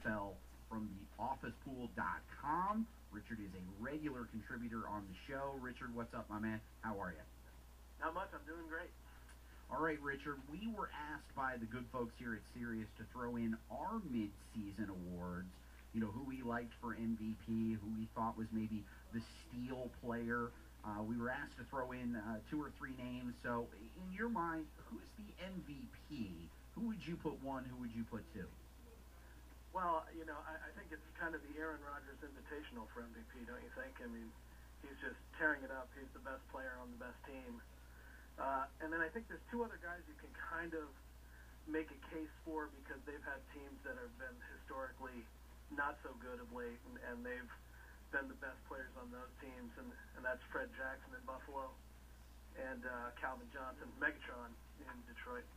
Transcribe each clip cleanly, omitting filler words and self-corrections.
NFL from theofficepool.com. Richard is a regular contributor on the show. Richard, what's up, my man? How are you? Not much. I'm doing great. All right, Richard, we were asked by the good folks here at Sirius to throw in our mid-season awards, who we liked for MVP, who we thought was maybe the steal player. We were asked to throw in 2 or 3 names. So, in your mind, who's the MVP? Who would you put 1? Who would you put 2? Well, I think it's kind of the Aaron Rodgers Invitational for MVP, don't you think? I mean, he's just tearing it up. He's the best player on the best team. And then I think there's 2 other guys you can kind of make a case for because they've had teams that have been historically not so good of late, and they've been the best players on those teams, and that's Fred Jackson in Buffalo and Calvin Johnson, Megatron in Detroit.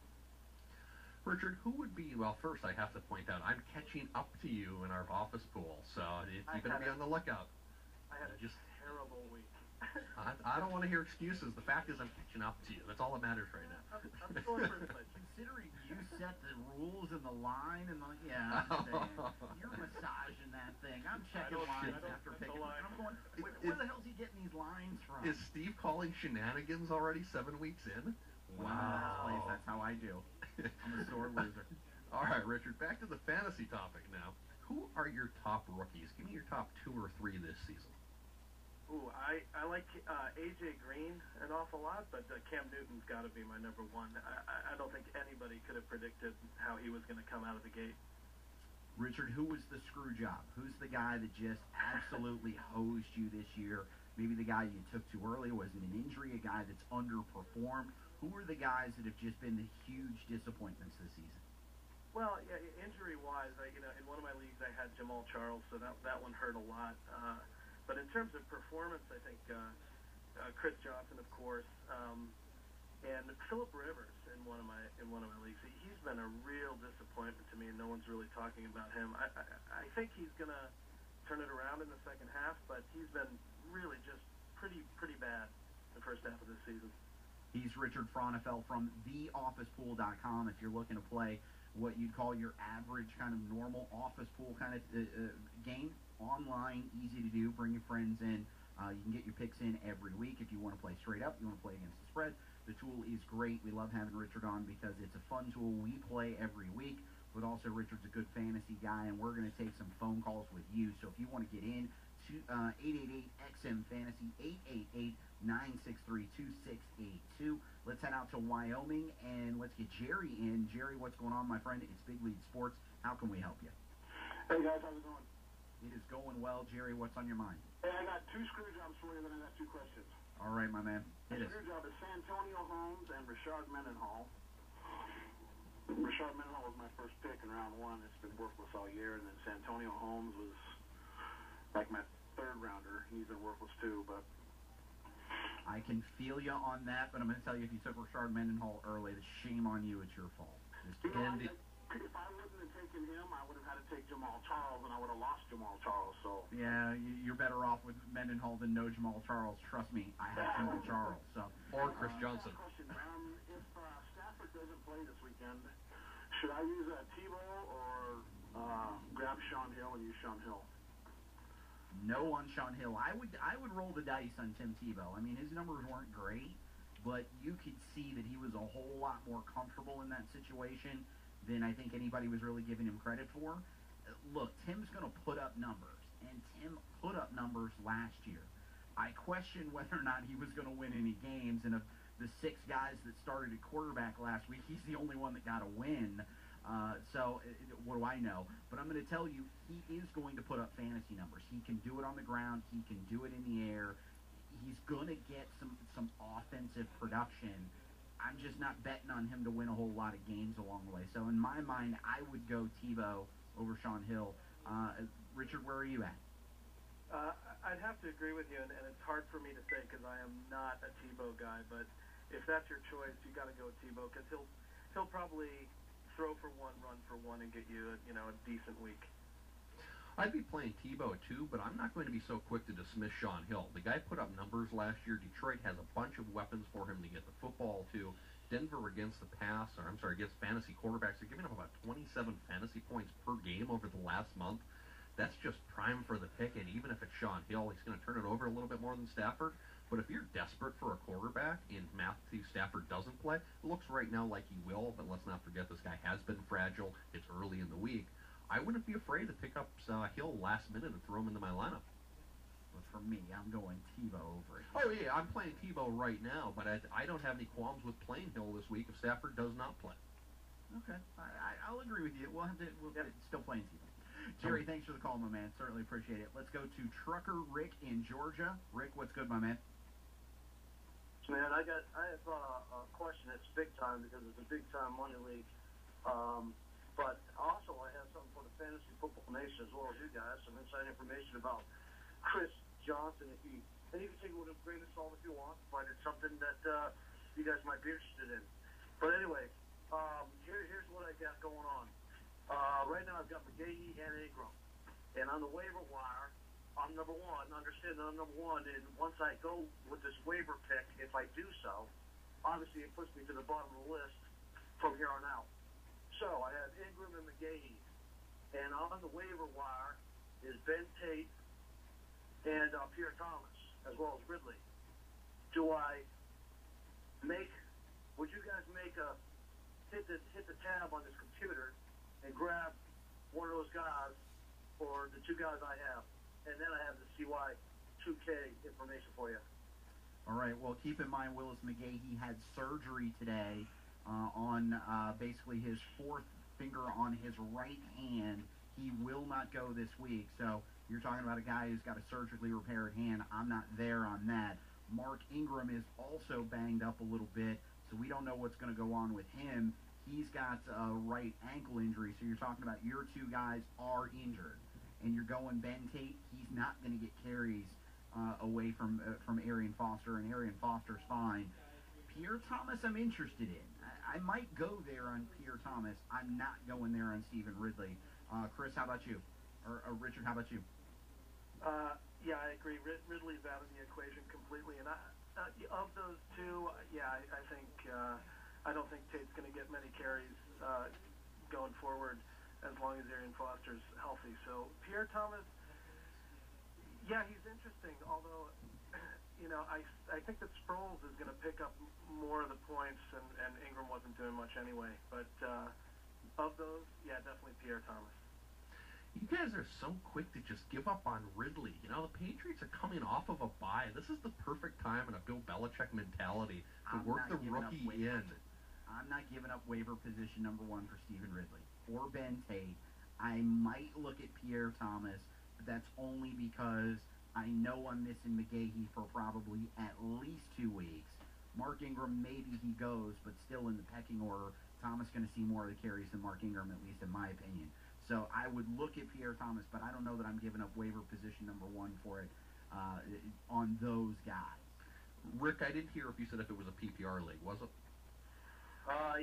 Richard, who would be, well, first I have to point out, I'm catching up to you in our office pool, so you better be on the lookout. I had a terrible week. I don't want to hear excuses. The fact is I'm catching up to you. That's all that matters right now. I'm going for it. Considering you set the rules and the line and you're massaging that thing. I'm checking lines after picking. I'm going, where the hell's he getting these lines from? Is Steve calling shenanigans already 7 weeks in? Wow. That's how I do. I'm a sore loser. All right, Richard, back to the fantasy topic now. Who are your top rookies? Give me your top 2 or 3 this season. Ooh, I like A.J. Green an awful lot, but Cam Newton's got to be my number 1. I don't think anybody could have predicted how he was going to come out of the gate. Richard, who was the screw job? Who's the guy that just absolutely hosed you this year? Maybe the guy you took too early. Was it an injury? A guy that's underperformed? Who are the guys that have just been the huge disappointments this season? Well, yeah, injury-wise, in one of my leagues I had Jamal Charles, so that one hurt a lot. But in terms of performance, I think Chris Johnson, of course, and Phillip Rivers in one of my leagues. He's been a real disappointment to me, and no one's really talking about him. I think he's going to turn it around in the second half, but he's been really just pretty bad the first half of this season. He's Richard Fraunefeld from theofficepool.com. If you're looking to play what you'd call your average kind of normal office pool kind of game, online, easy to do, bring your friends in. You can get your picks in every week if you want to play straight up, you want to play against the spread. The tool is great. We love having Richard on because it's a fun tool. We play every week, but also Richard's a good fantasy guy, and we're going to take some phone calls with you. So if you want to get in, 888-XM-FANTASY, 888-963-2682. Let's head out to Wyoming, and let's get Jerry in. Jerry, what's going on, my friend? It's Big League Sports. How can we help you? Hey, guys. How's it going? It is going well. Jerry, what's on your mind? Hey, I got 2 screw jobs for you, then I got 2 questions. All right, my man. The screw job is Santonio Holmes and Rashard Mendenhall. Rashard Mendenhall was my first pick in round 1. It's been worthless all year, and then Santonio Holmes was like my 3rd rounder. He's been worthless too, but I can feel you on that, but I'm going to tell you, if you took Rashard Mendenhall early, shame on you. It's your fault. If I wouldn't have taken him, I would have had to take Jamal Charles, and I would have lost Jamal Charles. So yeah, you're better off with Mendenhall than no Jamal Charles. Trust me, I have Jamal Charles. So or Chris Johnson. Question. If Stafford doesn't play this weekend, should I use Tebow or grab Sean Hill and use Sean Hill? No on Sean Hill. I would roll the dice on Tim Tebow. I mean, his numbers weren't great, but you could see that he was a whole lot more comfortable in that situation than I think anybody was really giving him credit for. Look, Tim's going to put up numbers, and Tim put up numbers last year. I question whether or not he was going to win any games, and of the 6 guys that started at quarterback last week, he's the only one that got a win. So what do I know? But I'm going to tell you, he is going to put up fantasy numbers. He can do it on the ground. He can do it in the air. He's going to get some offensive production. I'm just not betting on him to win a whole lot of games along the way. So in my mind, I would go Tebow over Sean Hill. Richard, where are you at? I'd have to agree with you, and it's hard for me to say because I am not a Tebow guy. But if that's your choice, you got to go with Tebow because he'll probably throw for 1, run for 1, and get you a decent week. I'd be playing Tebow too, but I'm not going to be so quick to dismiss Sean Hill. The guy put up numbers last year. Detroit has a bunch of weapons for him to get the football to. Denver against against fantasy quarterbacks. They're giving up about 27 fantasy points per game over the last month. That's just prime for the pick, and even if it's Sean Hill, he's going to turn it over a little bit more than Stafford. But if you're desperate for a quarterback and Matthew Stafford doesn't play, it looks right now like he will, but let's not forget this guy has been fragile. It's early in the week. I wouldn't be afraid to pick up Hill last minute and throw him into my lineup. But for me, I'm going Tebow over it. Oh, yeah, I'm playing Tebow right now, but I don't have any qualms with playing Hill this week if Stafford does not play. Okay, I'll agree with you. We'll still playing Tebow. Jerry, thanks for the call, my man. Certainly appreciate it. Let's go to Trucker Rick in Georgia. Rick, what's good, my man? Man, I have a question that's big time because it's a big time money league. But also I have something for the Fantasy Football Nation as well as you guys, some inside information about Chris Johnson. And you can take it with a grain of salt if you want, but it's something that you guys might be interested in. But anyway, here's what I got going on. Right now I've got McGahee and Ingram. And on the waiver wire, I'm number one. Understand that I'm number one. And once I go with this waiver pick, if I do so, obviously it puts me to the bottom of the list from here on out. So I have Ingram and McGahee. And on the waiver wire is Ben Tate and Pierre Thomas, as well as Ridley. Would you guys hit the tab on this computer and grab one of those guys or the two guys I have, and then I have the CY2K information for you. All right, well, keep in mind Willis McGahee had surgery today on basically his fourth finger on his right hand. He will not go this week, so you're talking about a guy who's got a surgically repaired hand. I'm not there on that. Mark Ingram is also banged up a little bit, so we don't know what's going to go on with him. He's got a right ankle injury, so you're talking about your two guys are injured. And you're going Ben Tate, he's not going to get carries away from Arian Foster, and Arian Foster's fine. Pierre Thomas I'm interested in. I might go there on Pierre Thomas. I'm not going there on Stephen Ridley. Chris, how about you? Or Richard, how about you? Yeah, I agree. Ridley's out of the equation completely. And of those two, I think I don't think Tate's going to get many carries going forward as long as Arian Foster's healthy. So Pierre Thomas, yeah, he's interesting. Although, I think that Sproles is going to pick up more of the points, and Ingram wasn't doing much anyway. But of those, yeah, definitely Pierre Thomas. You guys are so quick to just give up on Ridley. The Patriots are coming off of a bye. This is the perfect time in a Bill Belichick mentality to work the rookie in. I'm not giving up waiver position number one for Stephen Ridley or Ben Tate. I might look at Pierre Thomas, but that's only because I know I'm missing McGahee for probably at least 2 weeks. Mark Ingram, maybe he goes, but still in the pecking order, Thomas going to see more of the carries than Mark Ingram, at least in my opinion. So I would look at Pierre Thomas, but I don't know that I'm giving up waiver position number one for it on those guys. Rick, I didn't hear if you said if it was a PPR league, was it?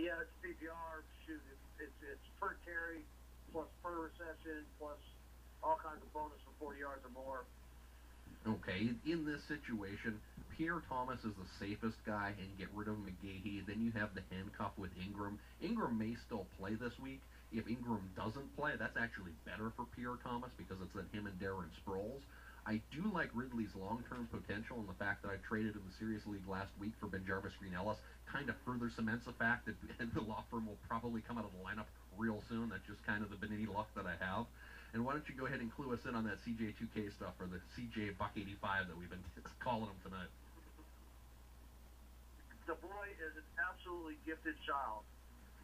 Yeah, it's PPR. Shoot, it's per carry plus per reception plus all kinds of bonus for 40 yards or more. Okay, in this situation, Pierre Thomas is the safest guy, and get rid of McGahee. Then you have the handcuff with Ingram. Ingram may still play this week. If Ingram doesn't play, that's actually better for Pierre Thomas because it's then him and Darren Sproles. I do like Ridley's long-term potential, and the fact that I traded in the Serious League last week for Benjarvis Green-Ellis kind of further cements the fact that the law firm will probably come out of the lineup real soon. That's just kind of the Benini luck that I have. And why don't you go ahead and clue us in on that CJ2K stuff, or the CJ Buck85 that we've been calling him tonight. The boy is an absolutely gifted child.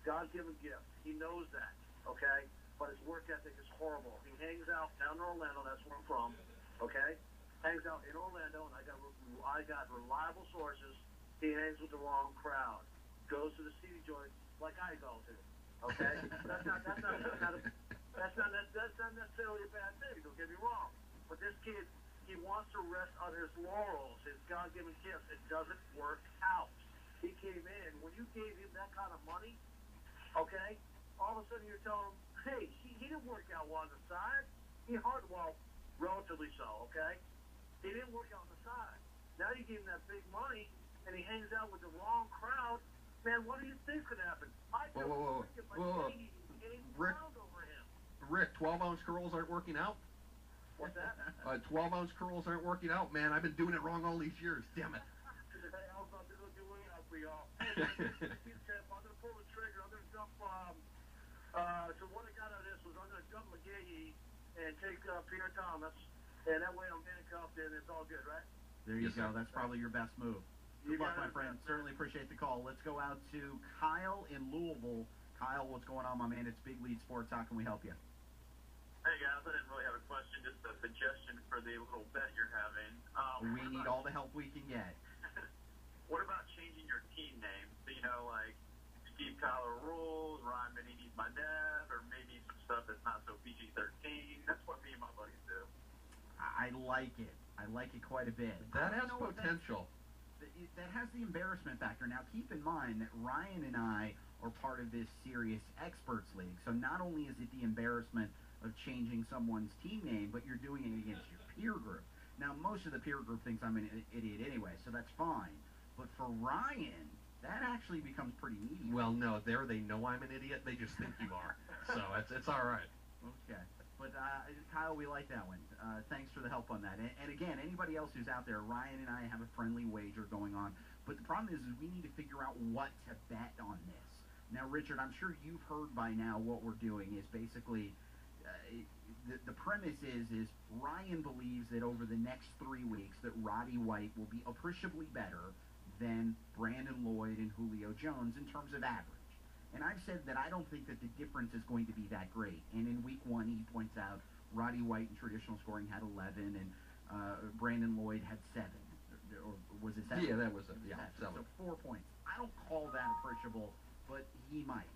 God-given gift. He knows that, okay? But his work ethic is horrible. He hangs out down in Orlando, that's where I'm from, okay? Hangs out in Orlando, and I got reliable sources. He hangs with the wrong crowd. Goes to the seedy joints like I go to, okay? That's not necessarily a bad thing, don't get me wrong. But this kid, he wants to rest on his laurels, his God-given gifts. It doesn't work out. He came in, when you gave him that kind of money, okay, all of a sudden you're telling him, hey, he didn't work out well on the side. Relatively so, okay? He didn't work out on the side. Now you give him that big money, and he hangs out with the wrong crowd. Man, what do you think could happen? I feel freaking like getting round over him. Rick, 12-ounce curls aren't working out? What's that? 12-ounce curls aren't working out, man. I've been doing it wrong all these years. Damn it. Hey, how's not doing out for y'all? Hey, I'm going to pull the trigger. I'm going to jump. So what I got out of this was I'm going to jump McGahee and take Pierre Thomas, and that way I'm handcuffed and it's all good, right? There you go. That's probably your best move. Good luck, my friend. Certainly appreciate the call. Let's go out to Kyle in Louisville. Kyle, what's going on, my man? It's Big Lead Sports. How can we help you? Hey guys, I didn't really have a question, just a suggestion for the little bet you're having. We need all the help we can get. What about changing your team name? So, you know, like Steve Kyler rules, Ryan Benini's my dad, or maybe some stuff that's not so PG-13. That's what me and my buddies do. I like it. I like it quite a bit. That has potential. That has the embarrassment factor. Now, keep in mind that Ryan and I are part of this Serious Experts League. So not only is it the embarrassment of changing someone's team name, but you're doing it against your peer group. Now, most of the peer group thinks I'm an idiot anyway, so that's fine. But for Ryan, that actually becomes pretty needy. Well, no, they know I'm an idiot. They just think you are. So it's all right. Okay. But, Kyle, we like that one. Thanks for the help on that. And again, anybody else who's out there, Ryan and I have a friendly wager going on. But the problem is we need to figure out what to bet on this. Now, Richard, I'm sure you've heard by now what we're doing is basically the premise is Ryan believes that over the next 3 weeks that Roddy White will be appreciably better than Brandon Lloyd and Julio Jones in terms of average. And I've said that I don't think that the difference is going to be that great. And in week 1, he points out Roddy White in traditional scoring had 11, and Brandon Lloyd had 7. Or was it 7? Yeah, that was it. Yeah, 7. So 4 points. I don't call that appreciable, but he might.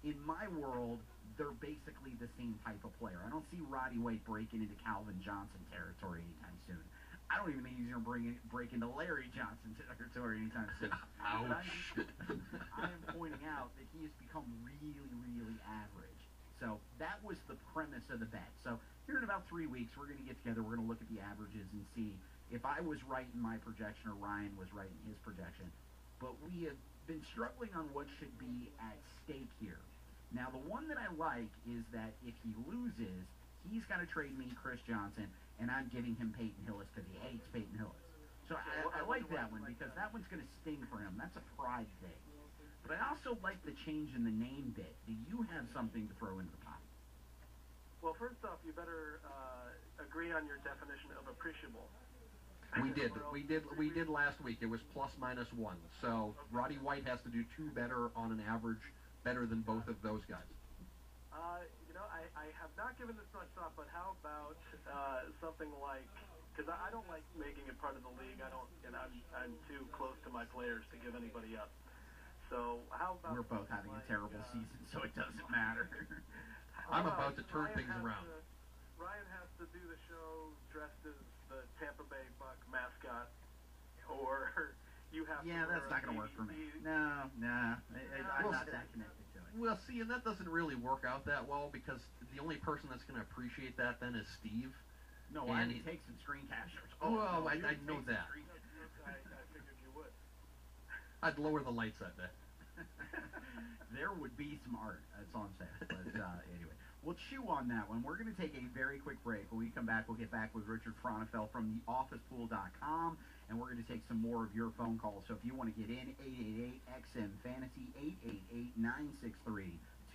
In my world, they're basically the same type of player. I don't see Roddy White breaking into Calvin Johnson territory anytime soon. I don't even think he's going to break into Larry Johnson territory anytime soon. Ouch. I am pointing out that he has become really, really average. So that was the premise of the bet. So here in about 3 weeks, we're going to get together. We're going to look at the averages and see if I was right in my projection or Ryan was right in his projection. But we have been struggling on what should be at stake here. Now, the one that I like is that if he loses, he's got to trade me Chris Johnson, and I'm giving him Peyton Hillis because he hates Peyton Hillis. So I like that one because that one's going to sting for him. That's a pride thing. But I also like the change in the name bit. Do you have something to throw into the pot? Well, first off, you better agree on your definition of appreciable. We did last week. It was ±1. So Roddy White has to do 2 better on an average, better than both of those guys. You know, I have not given this much thought, but how about something like, because I don't like making it part of the league. I'm too close to my players to give anybody up. So how about we're both having a terrible season, so it doesn't matter. I'm about to turn things around. Ryan has to do the show dressed as the Tampa Bay Buck mascot, or you have to. Yeah, that's not going to work for me. No, I'm not that connected to it. Well, see, and that doesn't really work out that well because the only person that's going to appreciate that then is Steve. No, I would take some screen captures. Oh, well, I know that. I figured you would. I'd lower the lights that day. There would be some art. That's all I'm saying. But anyway, we'll chew on that one. We're going to take a very quick break. When we come back, we'll get back with Richard Fronefeld from theofficepool.com, and we're going to take some more of your phone calls. So if you want to get in, 888-XM-FANTASY,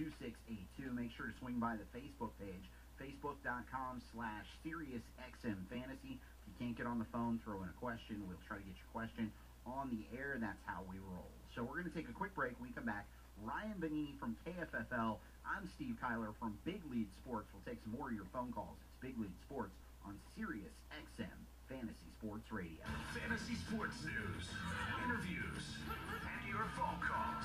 888-963-2682. Make sure to swing by the Facebook page, facebook.com/SiriusXMFantasy. If you can't get on the phone, throw in a question. We'll try to get your question on the air. That's how we roll. So we're going to take a quick break. When we come back, Ryan Benini from KFFL. I'm Steve Kyler from Big Lead Sports. We'll take some more of your phone calls. It's Big Lead Sports on SiriusXM Fantasy Sports Radio. Fantasy sports news, interviews, and your phone calls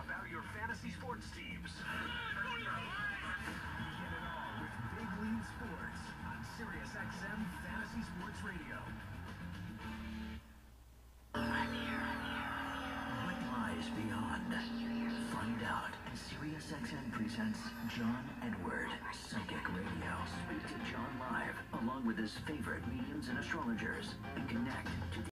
about your fantasy sports teams. Get it all with Big Lead Sports on SiriusXM Fantasy Sports Radio. What lies beyond? Find out. SiriusXM presents John Edward, Psychic Radio. Speak to John live, along with his favorite mediums and astrologers, and connect to the